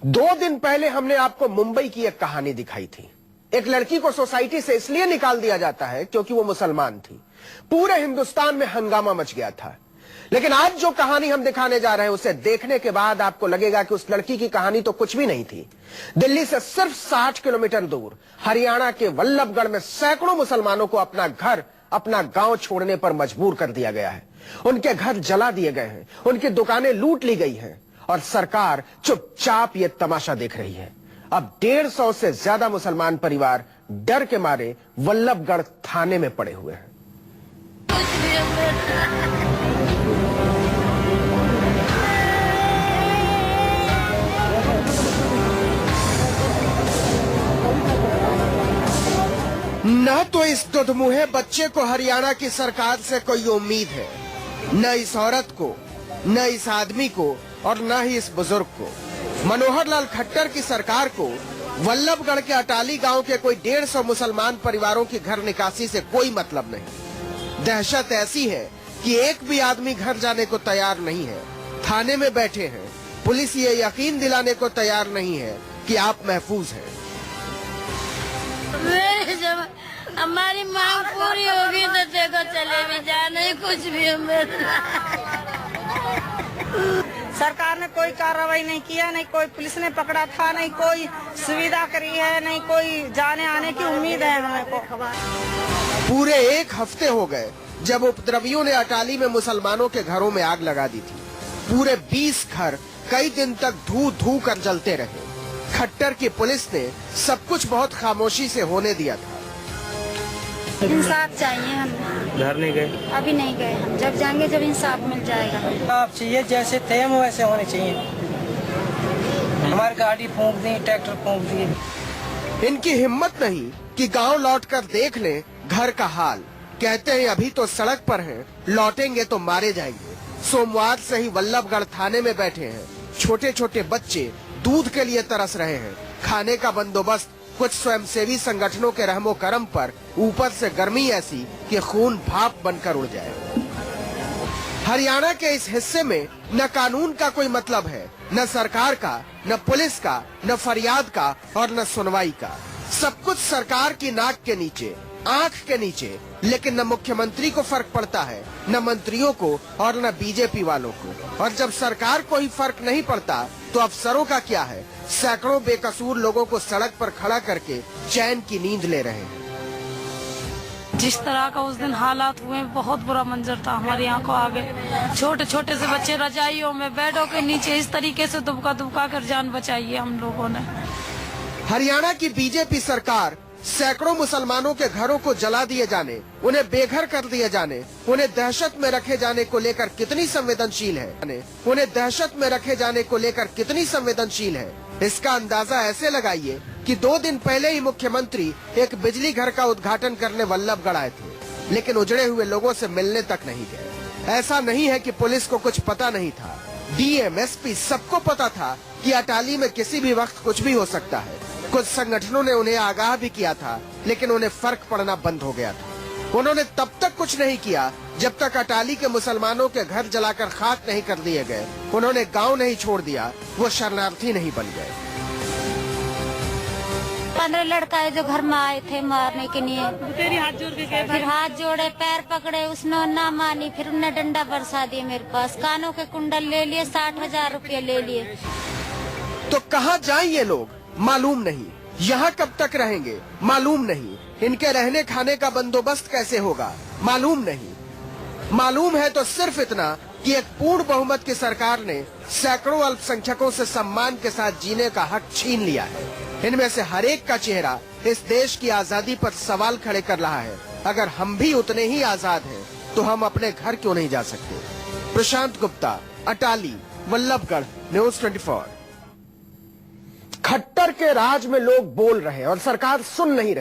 2 दिन पहले हमने आपको मुंबई की एक कहानी दिखाई थी। एक लड़की को सोसाइटी से इसलिए निकाल दिया जाता है क्योंकि वो मुसलमान थी। पूरे हिंदुस्तान में हंगामा मच गया था। लेकिन आज जो कहानी हम दिखाने जा रहे हैं उसे देखने के बाद आपको लगेगा कि उस लड़की की कहानी तो कुछ भी नहीं थी। दिल्ली से सिर्फ 60 किलोमीटर दूर हरियाणा के वल्लभगढ़ में सैकड़ों मुसलमानों को अपना घर, अपना गांव छोड़ने पर मजबूर कर दिया गया है। उनके घर जला दिए गए हैं, उनकी दुकानें लूट ली गई हैं और सरकार चुपचाप ये तमाशा देख रही है। अब 150 से ज्यादा मुसलमान परिवार डर के मारे वल्लभगढ़ थाने में पड़े हुए हैं। न तो इस दुधमुहे बच्चे को हरियाणा की सरकार से कोई उम्मीद है, न इस औरत को, न इस आदमी को और न ही इस बुजुर्ग को। मनोहर लाल खट्टर की सरकार को वल्लभगढ़ के अटाली गांव के कोई 150 मुसलमान परिवारों की घर निकासी से कोई मतलब नहीं। दहशत ऐसी है कि एक भी आदमी घर जाने को तैयार नहीं है। थाने में बैठे हैं, पुलिस ये यकीन दिलाने को तैयार नहीं है कि आप महफूज हैं। जब हमारी मांग पूरी होगी तो देखो चले भी जाने कुछ भी सरकार ने कोई कार्रवाई नहीं किया, नहीं कोई पुलिस ने पकड़ा था, नहीं कोई सुविधा करी है, नहीं कोई जाने आने की उम्मीद है हमें को। पूरे 1 हफ्ते हो गए जब उपद्रवियों ने अटाली में मुसलमानों के घरों में आग लगा दी थी। पूरे 20 घर कई दिन तक धू कर जलते रहे। खट्टर की पुलिस ने सब कुछ बहुत खामोशी से होने दिया था। इंसाफ चाहिए हमें। घर नहीं गए? अभी नहीं गए, हम जब जाएंगे जब इंसाफ मिल जाएगा। आप चाहिए जैसे थे हम वैसे होने चाहिए। हमारी गाड़ी फूंक दी, ट्रैक्टर फूंक दिए। इनकी हिम्मत नहीं कि गांव लौटकर देख लें घर का हाल। कहते हैं अभी तो सड़क पर हैं, लौटेंगे तो मारे जाएंगे। सोमवार से ही वल्लभगढ़ थाने में बैठे हैं। छोटे छोटे बच्चे दूध के लिए तरस रहे हैं। खाने का बंदोबस्त कुछ स्वयंसेवी संगठनों के रहमो करम पर, ऊपर से गर्मी ऐसी कि खून भाप बनकर उड़ जाए। हरियाणा के इस हिस्से में न कानून का कोई मतलब है, न सरकार का, न पुलिस का, न फरियाद का और न सुनवाई का। सब कुछ सरकार की नाक के नीचे, आंख के नीचे। लेकिन न मुख्यमंत्री को फर्क पड़ता है, न मंत्रियों को और न बीजेपी वालों को। और जब सरकार को ही फर्क नहीं पड़ता तो अफसरों का क्या है? सैकड़ों बेकसूर लोगों को सड़क पर खड़ा करके चैन की नींद ले रहे हैं। जिस तरह का उस दिन हालात हुए, बहुत बुरा मंजर था हमारी आंखों आगे। छोटे छोटे से बच्चे रजाइयों में, बेडों के नीचे इस तरीके से दुबका कर जान बचाई है हम लोगों ने। हरियाणा की बीजेपी सरकार सैकड़ों मुसलमानों के घरों को जला दिए जाने, उन्हें बेघर कर दिए जाने, उन्हें दहशत में रखे जाने को लेकर कितनी संवेदनशील है। उन्हें दहशत में रखे जाने को लेकर कितनी संवेदनशील है, इसका अंदाजा ऐसे लगाइए कि 2 दिन पहले ही मुख्यमंत्री एक बिजली घर का उद्घाटन करने वल्लभगढ़ आए थे, लेकिन उजड़े हुए लोगों से मिलने तक नहीं गए। ऐसा नहीं है कि पुलिस को कुछ पता नहीं था। डीएम, एसपी सबको पता था कि अटाली में किसी भी वक्त कुछ भी हो सकता है। कुछ संगठनों ने उन्हें आगाह भी किया था, लेकिन उन्हें फर्क पड़ना बंद हो गया था। उन्होंने तब तक कुछ नहीं किया जब तक अटाली के मुसलमानों के घर जलाकर खाक नहीं कर दिए गए। उन्होंने गांव नहीं छोड़ दिया, वो शरणार्थी नहीं बन गए। 15 लड़का है जो घर में आए थे मारने के लिए। फिर हाथ जोड़े, पैर पकड़े, उसने ना मानी। फिर उन्हें डंडा बरसा दिए मेरे पास। कानों के कुंडल ले लिए, 60,000 रुपये ले लिए। तो कहाँ जाएं ये लोग मालूम नहीं। यहाँ कब तक रहेंगे मालूम नहीं। इनके रहने खाने का बंदोबस्त कैसे होगा मालूम नहीं। मालूम है तो सिर्फ इतना कि एक पूर्ण बहुमत की सरकार ने सैकड़ों अल्पसंख्यकों से सम्मान के साथ जीने का हक छीन लिया है। इनमें से हर एक का चेहरा इस देश की आजादी पर सवाल खड़े कर रहा है। अगर हम भी उतने ही आजाद हैं, तो हम अपने घर क्यों नहीं जा सकते? प्रशांत गुप्ता, अटाली, वल्लभगढ़, न्यूज़ 24। खट्टर के राज में लोग बोल रहे हैं और सरकार सुन नहीं रही।